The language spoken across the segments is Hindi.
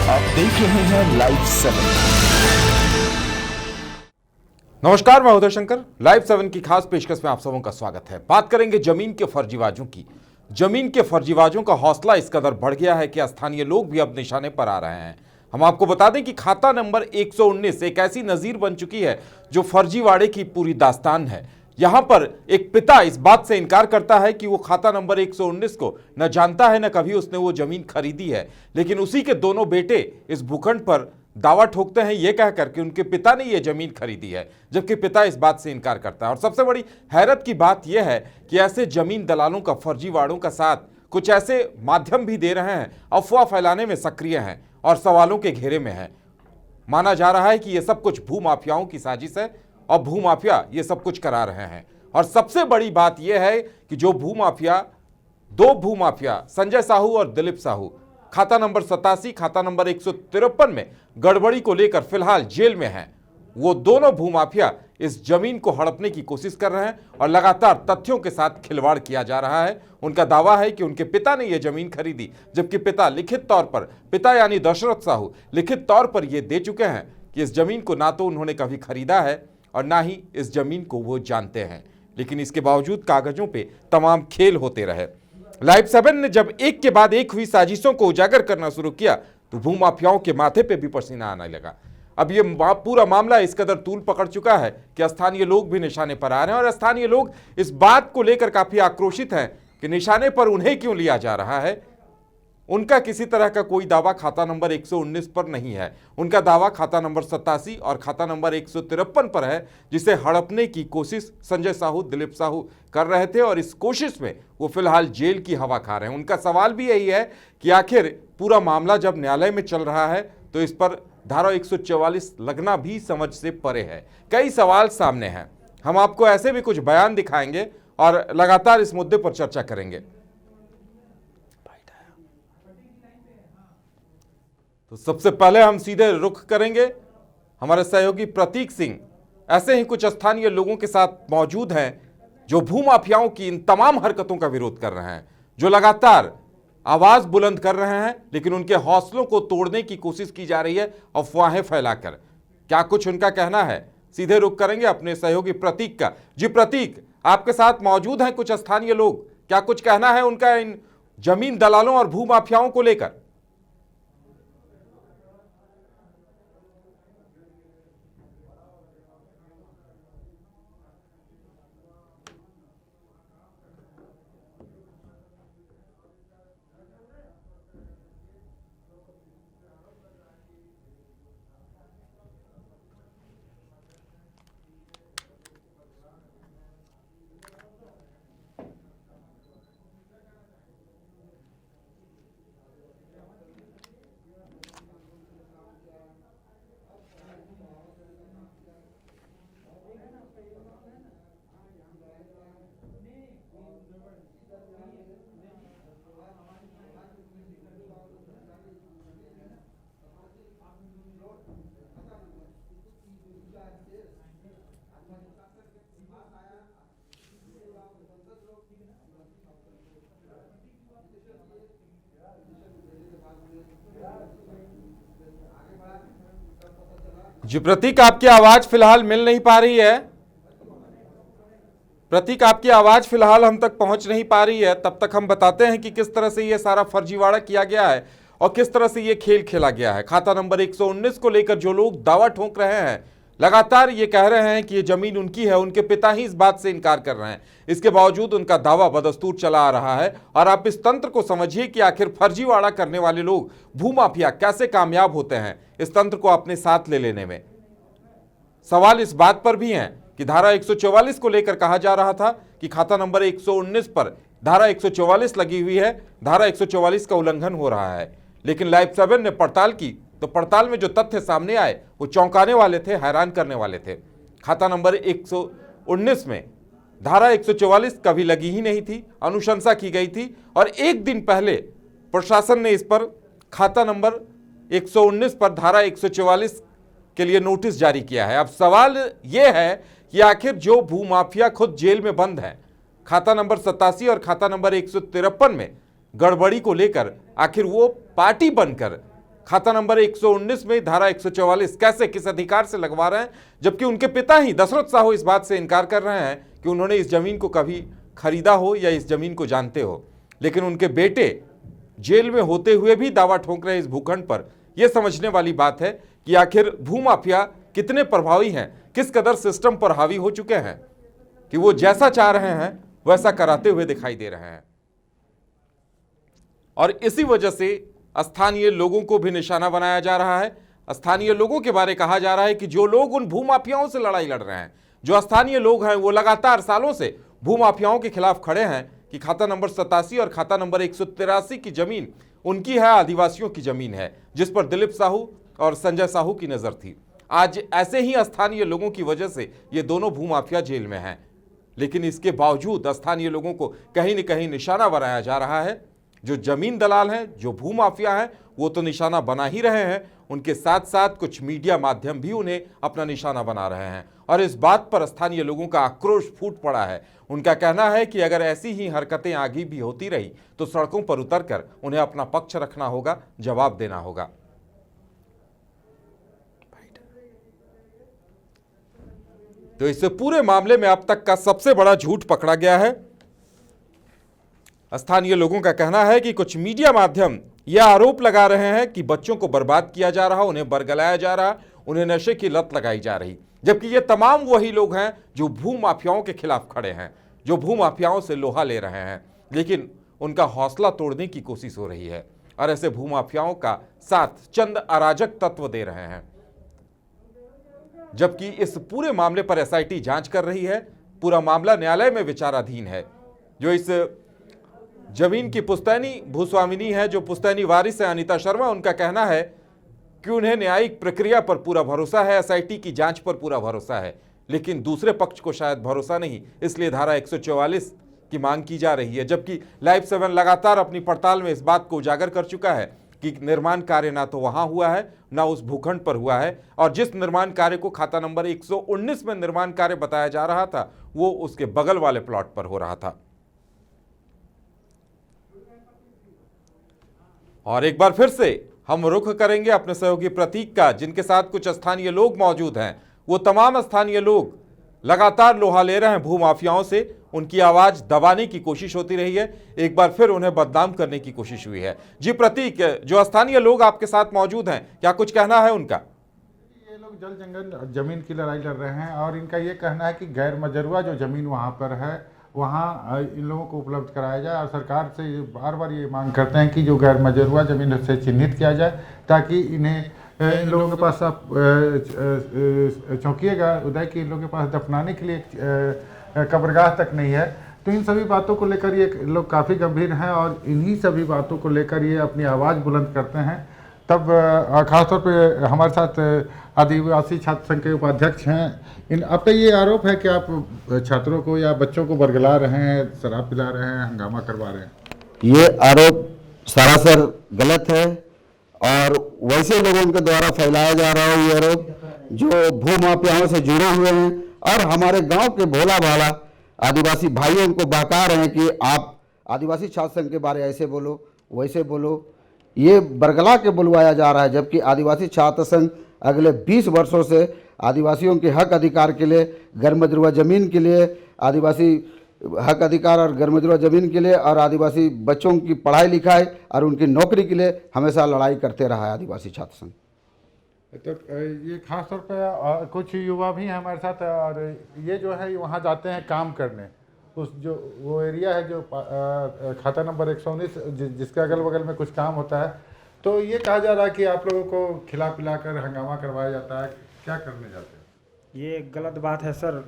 आप देख रहे हैं लाइव 7। नमस्कार, मैं उदय शंकर। लाइव 7 की खास पेशकश में आप सबों का स्वागत है। बात करेंगे जमीन के फर्जीवाजों की। जमीन के फर्जीवाजों का हौसला इस कदर बढ़ गया है कि स्थानीय लोग भी अब निशाने पर आ रहे हैं। हम आपको बता दें कि खाता नंबर 119 एक ऐसी नजीर बन चुकी है जो फर्जीवाड़े की पूरी दास्तान है। यहां पर एक पिता इस बात से इनकार करता है कि वो खाता नंबर 119 को न जानता है, न कभी उसने वो जमीन खरीदी है, लेकिन उसी के दोनों बेटे इस भूखंड पर दावा ठोकते हैं ये कहकर कि उनके पिता ने ये जमीन खरीदी है, जबकि पिता इस बात से इनकार करता है। और सबसे बड़ी हैरत की बात यह है कि ऐसे जमीन दलालों का फर्जीवाड़ों का साथ कुछ ऐसे माध्यम भी दे रहे हैं, अफवाह फैलाने में सक्रिय हैं और सवालों के घेरे में हैं। माना जा रहा है कि यह सब कुछ भूमाफियाओं की साजिश है और भूमाफिया ये सब कुछ करा रहे हैं। और सबसे बड़ी बात यह है कि जो दो भूमाफिया संजय साहू और दिलीप साहू खाता नंबर 87, खाता नंबर 153 में गड़बड़ी को लेकर फिलहाल जेल में हैं। वो दोनों भूमाफिया इस जमीन को हड़पने की कोशिश कर रहे हैं और लगातार तथ्यों के साथ खिलवाड़ किया जा रहा है। उनका दावा है कि उनके पिता ने यह जमीन खरीदी, जबकि पिता लिखित तौर पर, पिता यानी दशरथ साहू लिखित तौर पर यह दे चुके हैं कि इस जमीन को ना तो उन्होंने कभी खरीदा है और ना ही इस जमीन को वो जानते हैं। लेकिन इसके बावजूद कागजों पे तमाम खेल होते रहे। लाइव 7 ने जब एक के बाद एक हुई साजिशों को उजागर करना शुरू किया तो भूमाफियाओं के माथे पे भी पसीना आने लगा। अब ये पूरा मामला इस कदर तूल पकड़ चुका है कि स्थानीय लोग भी निशाने पर आ रहे हैं और स्थानीय लोग इस बात को लेकर काफी आक्रोशित हैं कि निशाने पर उन्हें क्यों लिया जा रहा है। उनका किसी तरह का कोई दावा खाता नंबर 119 पर नहीं है। उनका दावा खाता नंबर 87 और खाता नंबर 153 पर है, जिसे हड़पने की कोशिश संजय साहू, दिलीप साहू कर रहे थे और इस कोशिश में वो फिलहाल जेल की हवा खा रहे हैं। उनका सवाल भी यही है कि आखिर पूरा मामला जब न्यायालय में चल रहा है तो इस पर धारा 144 लगना भी समझ से परे है। कई सवाल सामने हैं। हम आपको ऐसे भी कुछ बयान दिखाएंगे और लगातार इस मुद्दे पर चर्चा करेंगे। तो सबसे पहले हम सीधे रुख करेंगे हमारे सहयोगी प्रतीक सिंह ऐसे ही कुछ स्थानीय लोगों के साथ मौजूद हैं जो भूमाफियाओं की इन तमाम हरकतों का विरोध कर रहे हैं, जो लगातार आवाज बुलंद कर रहे हैं, लेकिन उनके हौसलों को तोड़ने की कोशिश की जा रही है अफवाहें फैलाकर। क्या कुछ उनका कहना है, सीधे रुख करेंगे अपने सहयोगी प्रतीक का। जी प्रतीक, आपके साथ मौजूद हैं कुछ स्थानीय लोग, क्या कुछ कहना है उनका इन जमीन दलालों और भूमाफियाओं को लेकर? जी प्रतीक, आपकी आवाज फिलहाल मिल नहीं पा रही है। प्रतीक, आपकी आवाज फिलहाल हम तक पहुंच नहीं पा रही है। तब तक हम बताते हैं कि किस तरह से यह सारा फर्जीवाड़ा किया गया है और किस तरह से यह खेल खेला गया है। खाता नंबर 119 को लेकर जो लोग दावा ठोक रहे हैं, लगातार ये कह रहे हैं कि ये जमीन उनकी है, उनके पिता ही इस बात से इनकार कर रहे हैं। इसके बावजूद उनका दावा बदस्तूर चला आ रहा है। और आप इस तंत्र को समझिए कि आखिर फर्जीवाड़ा करने वाले लोग, भूमाफिया कैसे कामयाब होते हैं इस तंत्र को अपने साथ ले लेने में। सवाल इस बात पर भी हैं कि धारा 144 को लेकर कहा जा रहा था कि खाता नंबर 119 पर धारा 144 लगी हुई है, धारा 144 का उल्लंघन हो रहा है। लेकिन लाइव 7 ने पड़ताल की तो पड़ताल में जो तथ्य सामने आए वो चौंकाने वाले थे, हैरान करने वाले थे। खाता नंबर 119 में धारा 144 कभी लगी ही नहीं थी, अनुशंसा की गई थी और एक दिन पहले प्रशासन ने इस पर खाता नंबर 119 पर धारा 144 के लिए नोटिस जारी किया है। अब सवाल यह है कि आखिर जो भूमाफिया खुद जेल में बंद है, खाता नंबर 87 और खाता नंबर 153 में गड़बड़ी को लेकर आखिर वो पार्टी बनकर खाता नंबर 119 में धारा 144 कैसे किस अधिकार से लगवा रहे हैं, जबकि उनके पिता ही दशरथ साहू इस बात से इनकार कर रहे हैं कि उन्होंने इस जमीन को कभी खरीदा हो या इस जमीन को जानते हो। लेकिन उनके बेटे जेल में होते हुए भी दावा ठोक रहे इस भूखंड पर। यह समझने वाली बात है कि आखिर भूमाफिया कितने प्रभावी हैं, किस कदर सिस्टम पर हावी हो चुके हैं कि वो जैसा चाह रहे हैं वैसा कराते हुए दिखाई दे रहे हैं। और इसी वजह से स्थानीय लोगों को भी निशाना बनाया जा रहा है। स्थानीय लोगों के बारे कहा जा रहा है कि जो लोग उन भूमाफियाओं से लड़ाई लड़ रहे हैं, जो स्थानीय लोग हैं, वो लगातार सालों से भूमाफियाओं के खिलाफ खड़े हैं कि खाता नंबर 87 और खाता नंबर 183 की जमीन उनकी है, आदिवासियों की जमीन है, जिस पर दिलीप साहू और संजय साहू की नजर थी। आज ऐसे ही स्थानीय लोगों की वजह से ये दोनों भूमाफिया जेल में हैं। लेकिन इसके बावजूद स्थानीय लोगों को कहीं न कहीं निशाना बनाया जा रहा है। जो जमीन दलाल हैं, जो भूमाफिया हैं, वो तो निशाना बना ही रहे हैं, उनके साथ साथ कुछ मीडिया माध्यम भी उन्हें अपना निशाना बना रहे हैं। और इस बात पर स्थानीय लोगों का आक्रोश फूट पड़ा है। उनका कहना है कि अगर ऐसी ही हरकतें आगे भी होती रही तो सड़कों पर उतरकर उन्हें अपना पक्ष रखना होगा, जवाब देना होगा। तो इस पूरे मामले में अब तक का सबसे बड़ा झूठ पकड़ा गया है। स्थानीय लोगों का कहना है कि कुछ मीडिया माध्यम यह आरोप लगा रहे हैं कि बच्चों को बर्बाद किया जा रहा, उन्हें बरगलाया जा रहा, उन्हें नशे की लत लगाई जा रही, जबकि ये तमाम वही लोग हैं जो भूमाफियाओं के खिलाफ खड़े हैं, जो भूमाफियाओं से लोहा ले रहे हैं। लेकिन उनका हौसला तोड़ने की कोशिश हो रही है और ऐसे भूमाफियाओं का साथ चंद अराजक तत्व दे रहे हैं। जबकि इस पूरे मामले पर एसआईटी जांच कर रही है। पूरा मामला न्यायालय में विचाराधीन है। जो इस जमीन की पुश्तैनी भूस्वामिनी है, जो पुश्तैनी वारिस है अनीता शर्मा, उनका कहना है कि उन्हें न्यायिक प्रक्रिया पर पूरा भरोसा है, एसआईटी की जांच पर पूरा भरोसा है, लेकिन दूसरे पक्ष को शायद भरोसा नहीं, इसलिए धारा 144 की मांग की जा रही है। जबकि लाइव 7 लगातार अपनी पड़ताल में इस बात को उजागर कर चुका है कि निर्माण कार्य ना तो वहां हुआ है, ना उस भूखंड पर हुआ है, और जिस निर्माण कार्य को खाता नंबर 119 में निर्माण कार्य बताया जा रहा था, वो उसके बगल वाले प्लॉट पर हो रहा था। और एक बार फिर से हम रुख करेंगे अपने सहयोगी प्रतीक का, जिनके साथ कुछ स्थानीय लोग मौजूद हैं। वो तमाम स्थानीय लोग लगातार लोहा ले रहे हैं भूमाफियाओं से, उनकी आवाज दबाने की कोशिश होती रही है, एक बार फिर उन्हें बदनाम करने की कोशिश हुई है। जी प्रतीक, जो स्थानीय लोग आपके साथ मौजूद हैं, क्या कुछ कहना है उनका? ये लोग जल जंगल जमीन की लड़ाई लड़ रहे हैं और इनका ये कहना है कि गैर मजरूआ जो जमीन वहाँ पर है, वहाँ इन लोगों को उपलब्ध कराया जाए। और सरकार से बार बार ये मांग करते हैं कि जो गैर मजरूआ जमीन से चिन्हित किया जाए, ताकि इन्हें इन लोगों के पास आप चौंकिएगा उदय कि इन लोगों के पास दफनाने के लिए कब्रगाह तक नहीं है। तो इन सभी बातों को लेकर ये लोग काफ़ी गंभीर हैं और इन्हीं सभी बातों को लेकर ये अपनी आवाज़ बुलंद करते हैं। तब खासतौर पे हमारे साथ आदिवासी छात्र संघ के उपाध्यक्ष हैं। अब तो ये आरोप है कि आप छात्रों को या बच्चों को बरगला रहे हैं, शराब पिला रहे हैं, हंगामा करवा रहे हैं। ये आरोप सरासर गलत है और वैसे लोगों के द्वारा फैलाया जा रहा है ये आरोप जो भूमाफियाओं से जुड़े हुए हैं और हमारे गांव के भोला भाला आदिवासी भाइयों को बहका रहे हैं कि आप आदिवासी छात्र संघ के बारे ऐसे बोलो वैसे बोलो। ये बरगला के बुलवाया जा रहा है, जबकि आदिवासी छात्र संघ अगले 20 वर्षों से आदिवासियों के हक अधिकार के लिए, गैरमजरूआ ज़मीन के लिए, आदिवासी हक अधिकार और गैरमजरूआ ज़मीन के लिए और आदिवासी बच्चों की पढ़ाई लिखाई और उनकी नौकरी के लिए हमेशा लड़ाई करते रहा है आदिवासी छात्र संघ। तो ये खास तौर पे कुछ युवा भी हैं हमारे साथ और ये जो है वहाँ जाते हैं काम करने। उस जो वो एरिया है जो खाता नंबर 119 जिसके अगल बगल में कुछ काम होता है, तो ये कहा जा रहा है कि आप लोगों को खिला पिलाकर हंगामा करवाया जाता है। क्या करने जाते हैं? ये गलत बात है सर।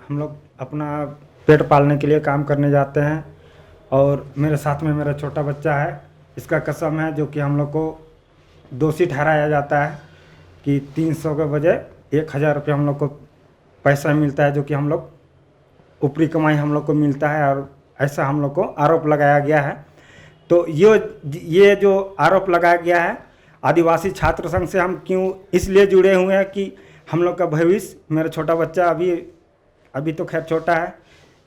हम लोग अपना पेट पालने के लिए काम करने जाते हैं और मेरे साथ में मेरा छोटा बच्चा है, इसका कसम है, जो कि हम लोग को दोषी ठहराया जाता है कि 300 के बजाय 1000 रुपये हम लोग को पैसा मिलता है, जो कि हम लोग ऊपरी कमाई हम लोग को मिलता है और ऐसा हम लोग को आरोप लगाया गया है। तो ये जो आरोप लगाया गया है आदिवासी छात्र संघ से हम क्यों इसलिए जुड़े हुए हैं कि हम लोग का भविष्य, मेरा छोटा बच्चा अभी तो खैर छोटा है,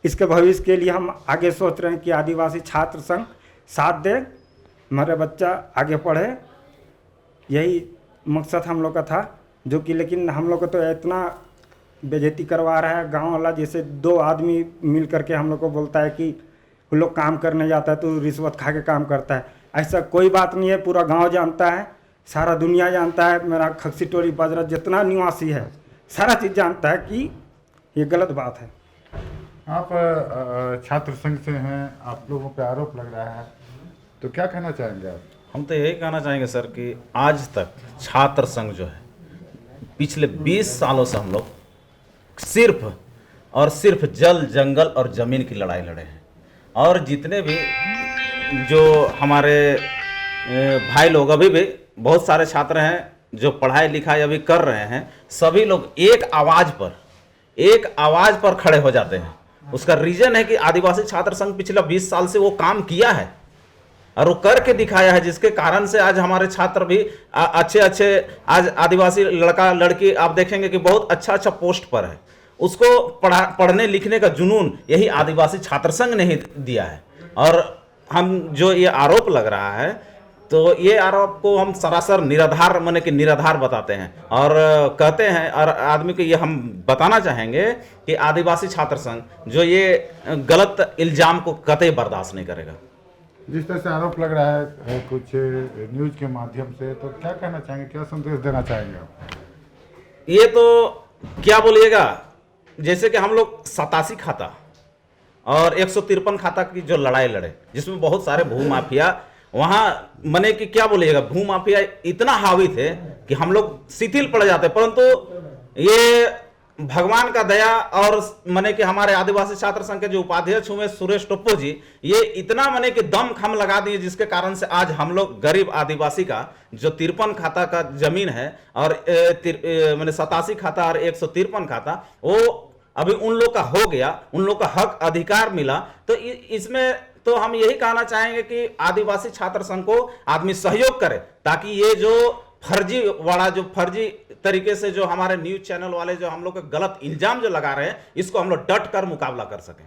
इसके भविष्य के लिए हम आगे सोच रहे हैं कि आदिवासी छात्र संघ साथ दे, हमारा बच्चा आगे पढ़े, यही मकसद हम लोग का था, जो कि लेकिन हम लोग को तो इतना बेइज्जती करवा रहा है गांव वाला। जैसे दो आदमी मिल करके हम लोग को बोलता है कि वो लोग काम करने जाता है तो रिश्वत खा के काम करता है। ऐसा कोई बात नहीं है, पूरा गांव जानता है, सारा दुनिया जानता है, मेरा खक्सी टोली बाजरा जितना निवासी है सारा चीज़ जानता है कि ये गलत बात है। आप छात्र संघ से हैं, आप लोगों पे आरोप लग रहा है, तो क्या कहना चाहेंगे आप? हम तो यही कहना चाहेंगे सर कि आज तक छात्र संघ जो है पिछले 20 सालों से हम लोग सिर्फ और सिर्फ जल जंगल और ज़मीन की लड़ाई लड़े हैं। और जितने भी जो हमारे भाई लोग अभी भी बहुत सारे छात्र हैं जो पढ़ाई लिखाई अभी कर रहे हैं, सभी लोग एक आवाज़ पर खड़े हो जाते हैं। उसका रीज़न है कि आदिवासी छात्र संघ पिछला 20 साल से वो काम किया है और वो करके दिखाया है, जिसके कारण से आज हमारे छात्र भी अच्छे आज आदिवासी लड़का लड़की आप देखेंगे कि बहुत अच्छा पोस्ट पर है। उसको पढ़ने लिखने का जुनून यही आदिवासी छात्र संघ ने ही दिया है। और हम जो ये आरोप लग रहा है, तो ये आरोप को हम सरासर निराधार माने कि निराधार बताते हैं और कहते हैं, और आदमी को ये हम बताना चाहेंगे कि आदिवासी छात्र संघ जो ये गलत इल्ज़ाम को कतई बर्दाश्त नहीं करेगा। जिस तरह से आरोप लग रहा है कुछ न्यूज़ के माध्यम से, तो क्या कहना चाहेंगे, क्या संदेश देना चाहेंगे आप? ये तो क्या बोलिएगा, जैसे कि हम लोग 87 खाता और 153 खाता की जो लड़ाई लड़े, जिसमें बहुत सारे भूमाफिया वहाँ मने कि क्या बोलिएगा, भूमाफिया इतना हावी थे कि हम लोग शिथिल पड़ जाते। परंतु ये भगवान का दया और मने कि हमारे आदिवासी छात्र संघ के जो उपाध्यक्ष हुए सुरेश टोप्पो जी, ये इतना मने कि दम खम लगा दिए, जिसके कारण से आज हम लोग गरीब आदिवासी का जो 53 खाता का जमीन है और मैंने 87 खाता और 153 खाता, वो अभी उन लोग का हो गया, उन लोग का हक अधिकार मिला। तो इसमें तो हम यही कहना चाहेंगे कि आदिवासी छात्र संघ को आदमी सहयोग करे, ताकि ये जो फर्जी तरीके से जो हमारे न्यूज चैनल वाले जो हम लोग के गलत इल्जाम जो लगा रहे हैं, इसको हम लोग डट कर मुकाबला कर सकें।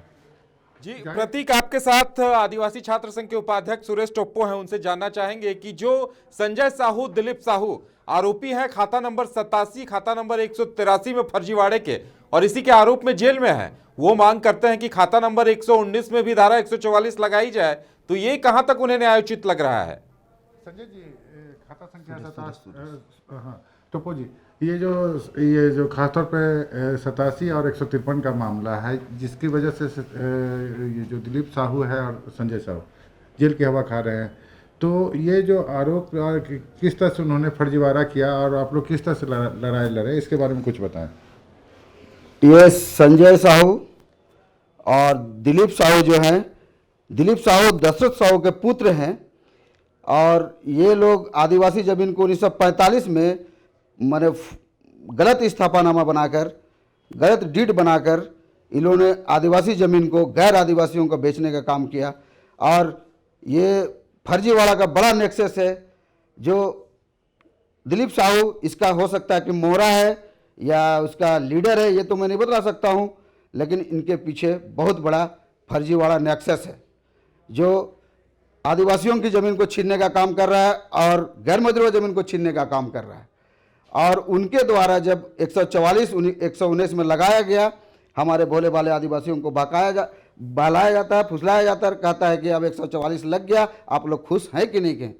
जी प्रतीक, आपके साथ आदिवासी छात्र संघ के उपाध्यक्ष सुरेश टोप्पो हैं, उनसे जानना चाहेंगे कि जो संजय साहू, दिलीप साहू आरोपी हैं खाता नंबर 87, खाता नंबर 183 में फर्जीवाड़े के और इसी के आरोप में जेल में हैं, वो मांग करते हैं कि खाता नंबर 119 में भी धारा 144 लगाई जाए, तो ये कहां तक उन्हें न्यायोचित लग रहा है? संजय जी, खाता संख्या 87, हाँ टोप्पो जी, ये जो खासतौर पे 87 और 153 का मामला है, जिसकी वजह से ये जो दिलीप साहू है और संजय साहू जेल की हवा खा रहे हैं, तो ये जो आरोप किस तरह से उन्होंने फर्जीवाड़ा किया और आप लोग किस तरह से लड़ाई लड़े, इसके बारे में कुछ बताएं। ये संजय साहू और दिलीप साहू जो हैं, दिलीप साहू दशरथ साहू के पुत्र हैं और ये लोग आदिवासी ज़मीन को 1945 में मैंने गलत स्थापनामा बनाकर, गलत डीड बनाकर इन्होंने आदिवासी ज़मीन को गैर आदिवासियों को बेचने का काम किया। और ये फर्जीवाड़ा का बड़ा नेक्सस है। जो दिलीप साहू, इसका हो सकता है कि मोहरा है या उसका लीडर है, ये तो मैं नहीं बता सकता हूँ, लेकिन इनके पीछे बहुत बड़ा फर्जीवाड़ा नेक्सस है जो आदिवासियों की ज़मीन को छीनने का काम कर रहा है और गैर मजरूह ज़मीन को छीनने का काम कर रहा है। और उनके द्वारा जब 144 119 में लगाया गया, हमारे भोले भाले आदिवासियों को बहलाया जाता है, फुसलाया जाता है, कहता है कि अब 144 लग गया, आप लोग खुश हैं कि नहीं?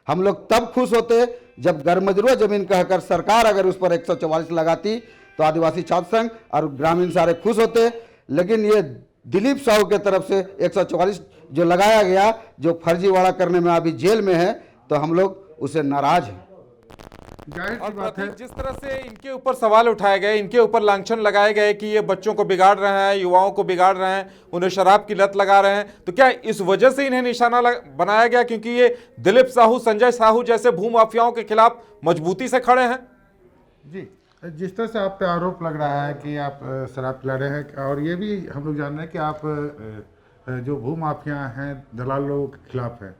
हम लोग तब खुश होते जब गैरमजरूह ज़मीन कहकर सरकार अगर उस पर 144 लगाती तो आदिवासी छात्र संघ और ग्रामीण सारे खुश होते। लेकिन ये दिलीप साहू के तरफ से 144 जो लगाया गया, जो फर्जीवाड़ा करने में अभी जेल में है, तो हम लोग उसे नाराज हैं। और प्रतीक, जिस तरह से इनके ऊपर सवाल उठाए गए, इनके ऊपर लांछन लगाए गए कि ये बच्चों को बिगाड़ रहे हैं, युवाओं को बिगाड़ रहे हैं, उन्हें शराब की लत लगा रहे हैं, तो क्या इस वजह से इन्हें निशाना बनाया गया क्योंकि ये दिलीप साहू, संजय साहू जैसे भूमाफियाओं के खिलाफ मजबूती से खड़े हैं? जी, जिस तरह से आप पे आरोप लग रहा है कि आप शराब पिला रहे हैं, और ये भी हम लोग जान रहे हैं कि आप जो भूमाफिया हैं, दलाल लोगों के खिलाफ हैं,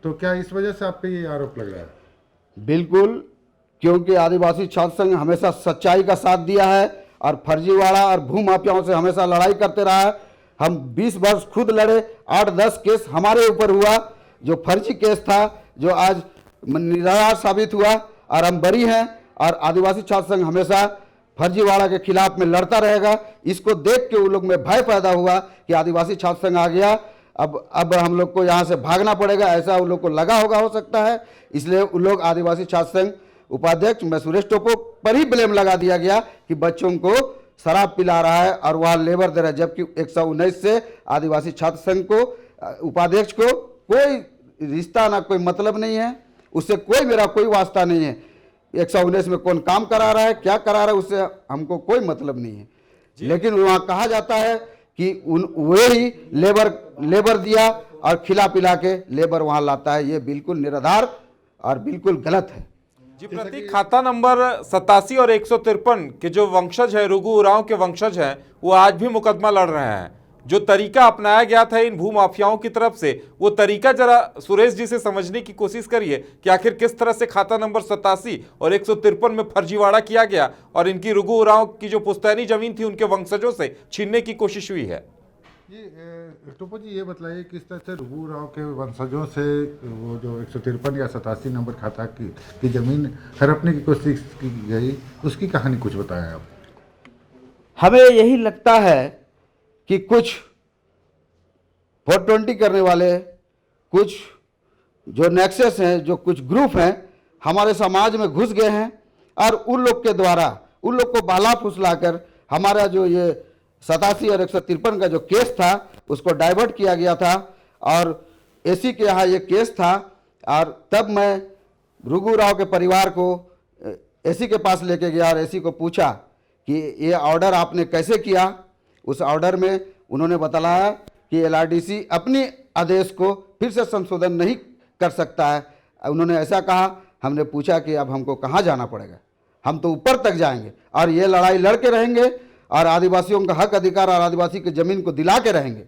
तो क्या इस वजह से आप पे ये आरोप लग रहा है? बिल्कुल, क्योंकि आदिवासी छात्र संघ हमेशा सच्चाई का साथ दिया है और फर्जीवाड़ा और भूमाफियाओं से हमेशा लड़ाई करते रहा है। हम 20 वर्ष खुद लड़े, 8-10 केस हमारे ऊपर हुआ, जो फर्जी केस था, जो आज निराधार साबित हुआ। और हम बरी हैं और आदिवासी छात्र संघ हमेशा फर्जीवाड़ा के खिलाफ में लड़ता रहेगा। इसको देख के उन लोग में भय पैदा हुआ कि आदिवासी छात्र संघ आ गया, अब हम लोग को यहाँ से भागना पड़ेगा, ऐसा उन लोग को लगा होगा, हो सकता है। इसलिए उन लोग आदिवासी छात्र संघ उपाध्यक्ष मैं सुरेश टोपो पर ही ब्लेम लगा दिया गया कि बच्चों को शराब पिला रहा है और वह लेबर दे रहा है, जबकि 119 से आदिवासी छात्र संघ को उपाध्यक्ष को कोई रिश्ता ना कोई मतलब नहीं है, उससे कोई मेरा कोई वास्ता नहीं है। 119 में कौन काम करा रहा है, क्या करा रहा है, उससे हमको कोई मतलब नहीं है। लेकिन वहाँ कहा जाता है कि वे ही लेबर दिया और खिला पिला के लेबर वहाँ लाता है। ये बिल्कुल निराधार और बिल्कुल गलत है। जी प्रतीक, खाता नंबर 87 और 153 के जो वंशज है, रुगू उरांव के वंशज हैं, वो आज भी मुकदमा लड़ रहे हैं। जो तरीका अपनाया गया था इन भूमाफियाओं की तरफ से, वो तरीका जरा सुरेश जी से समझने की कोशिश करिए कि आखिर किस तरह से खाता नंबर 87 और 153 में फर्जीवाड़ा किया गया और इनकी रुगू उरांव की जो पुश्तैनी जमीन थी उनके वंशजों से छीनने की कोशिश हुई है। जी टोपो जी, ये बताइए किस तरह से रुगू राव के वंशजों से वो जो 153 या 87 नंबर खाता की ज़मीन हड़पने की कोशिश की गई, उसकी कहानी कुछ बताएं आप। हमें यही लगता है कि कुछ 420 करने वाले, कुछ जो नेक्सस हैं, जो कुछ ग्रुप हैं, हमारे समाज में घुस गए हैं और उन लोग के द्वारा उन लोग को बहला फुसलाकर हमारा जो ये 87 और 153 का जो केस था उसको डाइवर्ट किया गया था और एसी के यहाँ ये केस था। और तब मैं रुगू राव के परिवार को एसी के पास लेके गया और एसी को पूछा कि ये ऑर्डर आपने कैसे किया। उस ऑर्डर में उन्होंने बताया कि एलआरडीसी अपने आदेश को फिर से संशोधन नहीं कर सकता है। उन्होंने ऐसा कहा। हमने पूछा कि अब हमको कहाँ जाना पड़ेगा, हम तो ऊपर तक जाएंगे और ये लड़ाई लड़के रहेंगे और आदिवासियों का हक अधिकार और आदिवासी की ज़मीन को दिला के रहेंगे।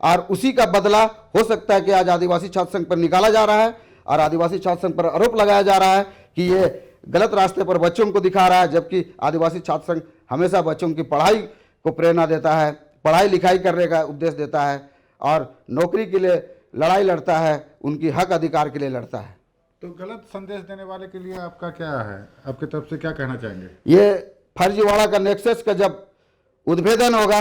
और उसी का बदला हो सकता है कि आज आदिवासी छात्र संघ पर निकाला जा रहा है और आदिवासी छात्र संघ पर आरोप लगाया जा रहा है कि ये गलत रास्ते पर बच्चों को दिखा रहा है, जबकि आदिवासी छात्र संघ हमेशा बच्चों की पढ़ाई को प्रेरणा देता है, पढ़ाई लिखाई करने का उपदेश देता है और नौकरी के लिए लड़ाई लड़ता है, उनकी हक अधिकार के लिए लड़ता है। तो गलत संदेश देने वाले के लिए आपका क्या है, आपकी तरफ से क्या कहना चाहेंगे? ये फर्जीवाड़ा का नेक्सस का जब उद्भेदन होगा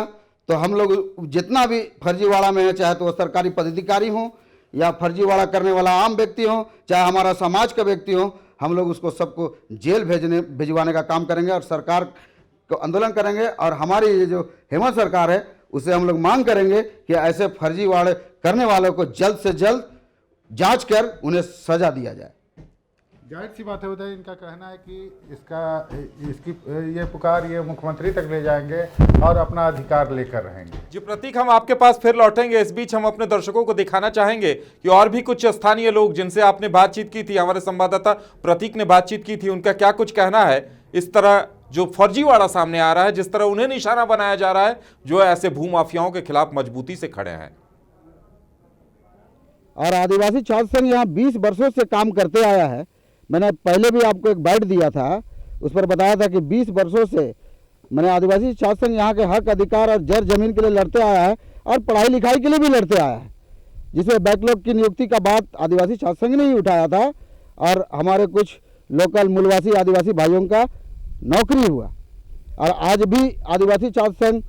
तो हम लोग जितना भी फर्जीवाड़ा में है, चाहे तो वो सरकारी पदाधिकारी हों या फर्जीवाड़ा करने वाला आम व्यक्ति हो, चाहे हमारा समाज का व्यक्ति हो, हम लोग उसको सबको जेल भिजवाने का काम करेंगे और सरकार को आंदोलन करेंगे। और हमारी ये जो हेमंत सरकार है उसे हम लोग मांग करेंगे कि ऐसे फर्जीवाड़े करने वालों को जल्द से जल्द जांच कर उन्हें सजा दिया जाए। जाहिर सी बात है उदय, इनका कहना है कि इसकी ये पुकार ये मुख्यमंत्री तक ले जाएंगे और अपना अधिकार लेकर रहेंगे। जी प्रतीक, हम आपके पास फिर लौटेंगे। इस बीच हम अपने दर्शकों को दिखाना चाहेंगे कि और भी कुछ स्थानीय लोग जिनसे आपने बातचीत की थी, हमारे संवाददाता प्रतीक ने बातचीत की थी, उनका क्या कुछ कहना है इस तरह जो फर्जीवाड़ा सामने आ रहा है, जिस तरह उन्हें निशाना बनाया जा रहा है, जो ऐसे भूमाफियाओं के खिलाफ मजबूती से खड़े हैं। और आदिवासी छात्र संघ यहाँ 20 वर्षों से काम करते आया है। मैंने पहले भी आपको एक बाइट दिया था, उस पर बताया था कि 20 वर्षों से मैंने आदिवासी छात्र संघ यहाँ के हक अधिकार और जर जमीन के लिए लड़ते आया है और पढ़ाई लिखाई के लिए भी लड़ते आया है, जिसमें बैकलॉग की नियुक्ति का बात आदिवासी छात्र संघ ने ही उठाया था और हमारे कुछ लोकल मूलवासी आदिवासी भाइयों का नौकरी हुआ। और आज भी आदिवासी छात्र संघ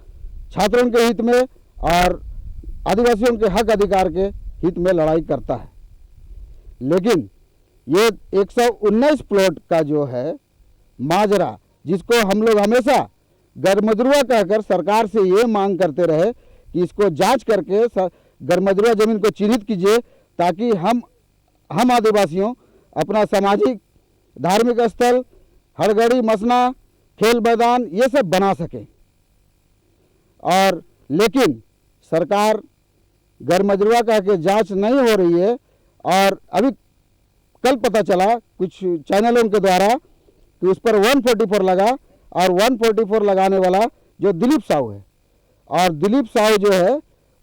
छात्रों के हित में और आदिवासियों के हक अधिकार के हित में लड़ाई करता है। लेकिन ये 119 प्लॉट का जो है माजरा, जिसको हम लोग हमेशा गरमजरुआ कहकर सरकार से ये मांग करते रहे कि इसको जांच करके गरमजरुआ जमीन को चिन्हित कीजिए, ताकि हम आदिवासियों अपना सामाजिक धार्मिक स्थल, हड़गड़ी, मसना, खेल मैदान ये सब बना सकें। और लेकिन सरकार गरमजरुआ कह के जांच नहीं हो रही है। और अभी कल पता चला कुछ चैनलों के द्वारा कि उस पर 144 लगा और 144 लगाने वाला जो दिलीप साहू है, और दिलीप साहू जो है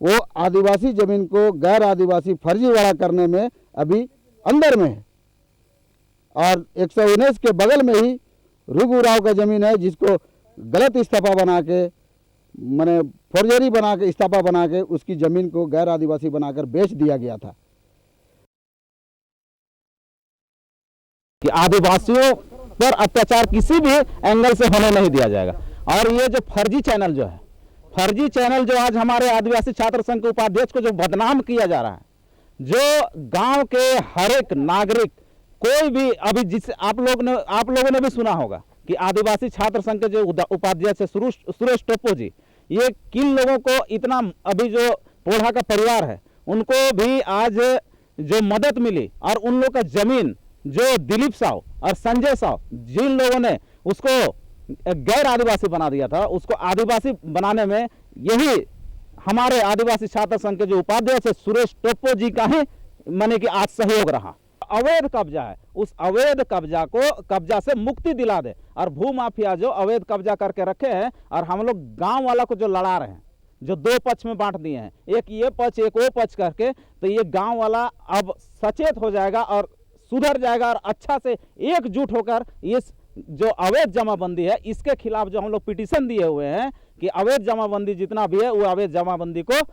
वो आदिवासी ज़मीन को गैर आदिवासी फर्जीवाड़ा करने में अभी अंदर में है। और 119 के बगल में ही रुगू राव का ज़मीन है, जिसको गलत इस्तीफा बना के, माने फौर्जरी बना के इस्तीफा बना के उसकी ज़मीन को गैर आदिवासी बनाकर बेच दिया गया था। कि आदिवासियों पर अत्याचार किसी भी एंगल से होने नहीं दिया जाएगा। और ये जो फर्जी चैनल जो है, फर्जी चैनल जो आज हमारे आदिवासी छात्र संघ के उपाध्यक्ष को जो बदनाम किया जा रहा है, जो गांव के हर एक नागरिक कोई भी, अभी जिस आप लोगों ने भी सुना होगा कि आदिवासी छात्र संघ के जो उपाध्यक्ष है सुरेश टोप्पो जी, ये किन लोगों को इतना, अभी जो पोढ़ा का परिवार है उनको भी आज जो मदद मिली, और उन लोग का जमीन जो दिलीप साहू और संजय साहू जिन लोगों ने उसको गैर आदिवासी बना दिया था, उसको आदिवासी बनाने में यही हमारे आदिवासी छात्र संघ के जो उपाध्यक्ष है सुरेश टोप्पो जी का ही माने कि आज सहयोग रहा। अवैध कब्जा है, उस अवैध कब्जा से मुक्ति दिला दे। और भू माफिया जो अवैध कब्जा करके रखे हैं, और हम लोग गांव वाला को जो लड़ा रहे हैं, जो दो पक्ष में बांट दिए हैं, एक ये पक्ष एक वो पक्ष करके, तो ये गांव वाला अब सचेत हो जाएगा और सुधर जाएगा, और अच्छा से एकजुट होकर इस जो अवैध जमाबंदी है इसके खिलाफ जो हम लोग पिटीशन दिए हुए हैं कि अवैध जमाबंदी जितना भी है वो अवैध जमाबंदी को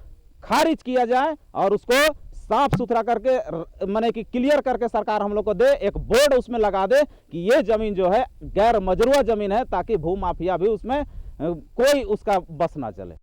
खारिज किया जाए, और उसको साफ सुथरा करके माने कि क्लियर करके सरकार हम लोग को दे, एक बोर्ड उसमें लगा दे कि ये जमीन जो है गैर मजरूआ जमीन है, ताकि भू माफिया भी उसमें कोई उसका बस ना चले।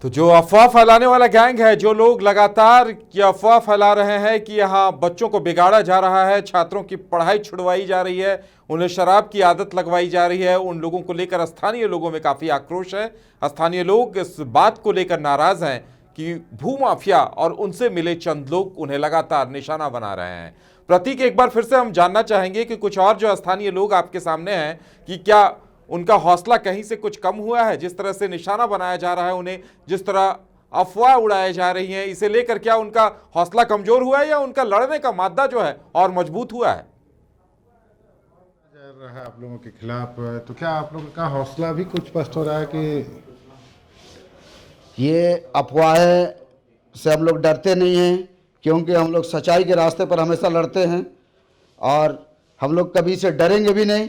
तो जो अफवाह फैलाने वाला गैंग है, जो लोग लगातार ये अफवाह फैला रहे हैं कि यहाँ बच्चों को बिगाड़ा जा रहा है, छात्रों की पढ़ाई छुड़वाई जा रही है, उन्हें शराब की आदत लगवाई जा रही है, उन लोगों को लेकर स्थानीय लोगों में काफ़ी आक्रोश है। स्थानीय लोग इस बात को लेकर नाराज़ हैं कि भूमाफिया और उनसे मिले चंद लोग उन्हें लगातार निशाना बना रहे हैं। प्रतीक, एक बार फिर से हम जानना चाहेंगे कि कुछ और जो स्थानीय लोग आपके सामने हैं, कि क्या उनका हौसला कहीं से कुछ कम हुआ है? जिस तरह से निशाना बनाया जा रहा है उन्हें, जिस तरह अफवाह उड़ाई जा रही हैं, इसे लेकर क्या उनका हौसला कमजोर हुआ है या उनका लड़ने का मादा जो है और मजबूत हुआ है? रहा है आप लोगों के खिलाफ, तो क्या आप लोगों का हौसला भी कुछ स्पष्ट हो रहा है कि ये अफवाहें से हम लोग डरते नहीं हैं, क्योंकि हम लोग सच्चाई के रास्ते पर हमेशा लड़ते हैं और हम लोग कभी से डरेंगे भी नहीं।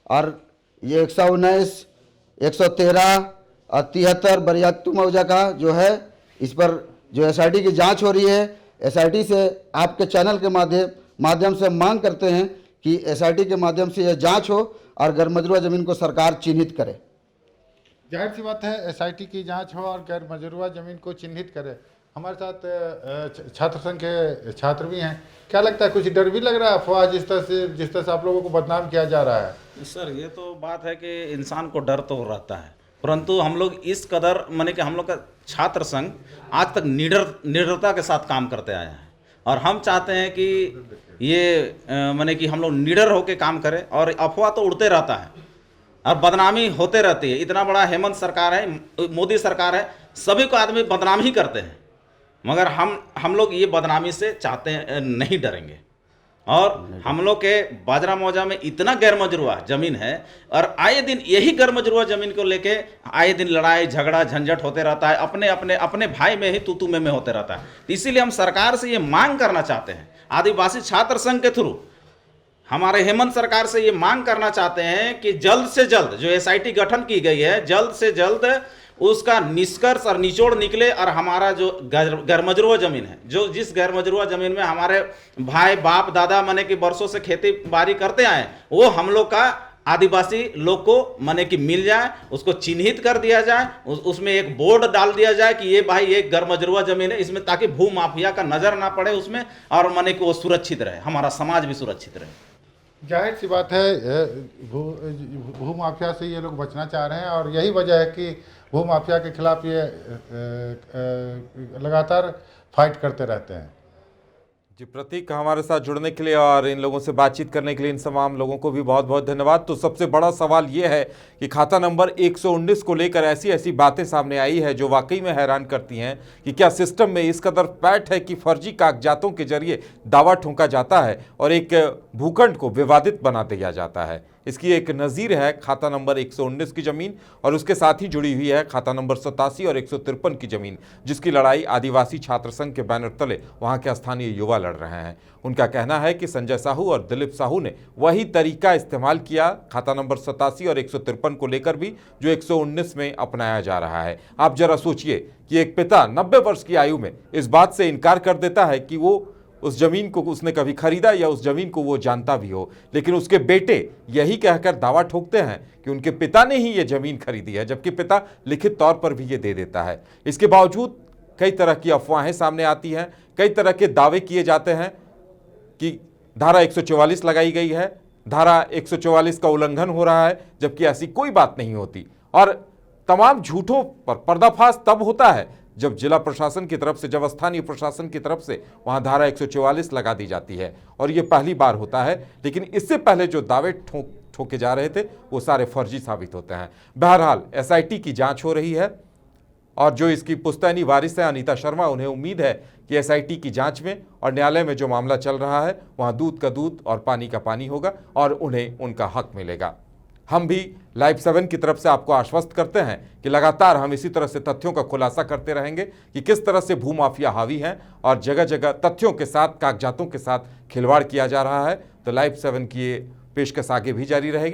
और ये 119, 113 और 73 बरियातू मौजा का जो है, इस पर जो एसआईटी की जांच हो रही है, एसआईटी से आपके चैनल के माध्यम से मांग करते हैं कि एसआईटी के माध्यम से यह जांच हो और गैर मजरूआ ज़मीन को सरकार चिन्हित करे। जाहिर सी बात है एसआईटी की जांच हो और गैर मजरूआ ज़मीन को चिन्हित करे। हमारे साथ छात्र संघ के छात्र भी हैं। क्या लगता है, कुछ डर भी लग रहा है अफवाह जिस तरह से आप लोगों को बदनाम किया जा रहा है? सर, ये तो बात है कि इंसान को डर तो रहता है, परंतु हम लोग इस कदर माने कि हम लोग का छात्र संघ आज तक निडरता के साथ काम करते आए हैं, और हम चाहते हैं कि ये माने कि हम लोग निडर होकर काम करें। और अफवाह तो उड़ते रहता है और बदनामी होते रहती है। इतना बड़ा हेमंत सरकार है, मोदी सरकार है, सभी को आदमी बदनाम ही करते हैं, मगर हम लोग ये बदनामी से चाहते हैं, नहीं डरेंगे। और हम लोग के बाजरा मौजा में इतना गैर मजरूआ ज़मीन है, और आए दिन यही गैर मजरूआ ज़मीन को लेके आए दिन लड़ाई झगड़ा झंझट होते रहता है, अपने भाई में ही तू में होते रहता है। तो इसीलिए हम सरकार से ये मांग करना चाहते हैं, आदिवासी छात्र संघ के थ्रू हमारे हेमंत सरकार से ये मांग करना चाहते हैं कि जल्द से जल्द जो एसआईटी गठन की गई है, जल्द से जल्द उसका निष्कर्ष और निचोड़ निकले, और हमारा जो गैर मजरूआ ज़मीन है, जो जिस गैर मजरूआ ज़मीन में हमारे भाई बाप दादा माने कि बरसों से खेती बाड़ी करते आए, वो हम लोग का आदिवासी लोग को माने कि मिल जाए, उसको चिन्हित कर दिया जाए, उसमें एक बोर्ड डाल दिया जाए कि ये भाई ये गैर मजरूआ ज़मीन है इसमें, ताकि भू माफिया का नज़र ना पड़े उसमें, और माने कि वो सुरक्षित रहे, हमारा समाज भी सुरक्षित रहे। जाहिर सी बात है भू माफिया से ये लोग बचना चाह रहे हैं, और यही वजह है कि भू माफिया के खिलाफ ये लगातार फाइट करते रहते हैं। जी प्रतीक, हमारे साथ जुड़ने के लिए और इन लोगों से बातचीत करने के लिए इन तमाम लोगों को भी बहुत बहुत धन्यवाद। तो सबसे बड़ा सवाल ये है कि खाता नंबर 119 को लेकर ऐसी ऐसी बातें सामने आई है जो वाकई में हैरान करती हैं कि क्या सिस्टम में इस कदर पैठ है कि फर्जी कागजातों के जरिए दावा ठोंका जाता है और एक भूखंड को विवादित बना दिया जाता है। इसकी एक नज़ीर है खाता नंबर 119 की ज़मीन, और उसके साथ ही जुड़ी हुई है खाता नंबर 87 और 153 की ज़मीन, जिसकी लड़ाई आदिवासी छात्र संघ के बैनर तले वहां के स्थानीय युवा लड़ रहे हैं। उनका कहना है कि संजय साहू और दिलीप साहू ने वही तरीका इस्तेमाल किया खाता नंबर 87 और 153 को लेकर भी जो 119 में अपनाया जा रहा है। आप जरा सोचिए कि एक पिता 90 वर्ष की आयु में इस बात से इनकार कर देता है कि वो उस जमीन को उसने कभी खरीदा या उस जमीन को वो जानता भी हो, लेकिन उसके बेटे यही कहकर दावा ठोकते हैं कि उनके पिता ने ही ये जमीन खरीदी है, जबकि पिता लिखित तौर पर भी ये दे देता है। इसके बावजूद कई तरह की अफवाहें सामने आती हैं, कई तरह के दावे किए जाते हैं कि धारा 144 लगाई गई है, धारा 144 का उल्लंघन हो रहा है, जबकि ऐसी कोई बात नहीं होती। और तमाम झूठों पर पर्दाफाश तब होता है जब जिला प्रशासन की तरफ से, जब स्थानीय प्रशासन की तरफ से वहां धारा 144 लगा दी जाती है, और ये पहली बार होता है। लेकिन इससे पहले जो दावे ठोके जा रहे थे वो सारे फर्जी साबित होते हैं। बहरहाल एसआईटी की जांच हो रही है और जो इसकी पुश्तैनी वारिस है अनीता शर्मा, उन्हें उम्मीद है कि एसआईटी की जांच में और न्यायालय में जो मामला चल रहा है वहां दूध का दूध और पानी का पानी होगा और उन्हें उनका हक मिलेगा। हम भी लाइव 7 की तरफ से आपको आश्वस्त करते हैं कि लगातार हम इसी तरह से तथ्यों का खुलासा करते रहेंगे कि किस तरह से भूमाफिया हावी हैं और जगह जगह तथ्यों के साथ, कागजातों के साथ खिलवाड़ किया जा रहा है। तो लाइव 7 की ये पेशकश आगे भी जारी रहेगी।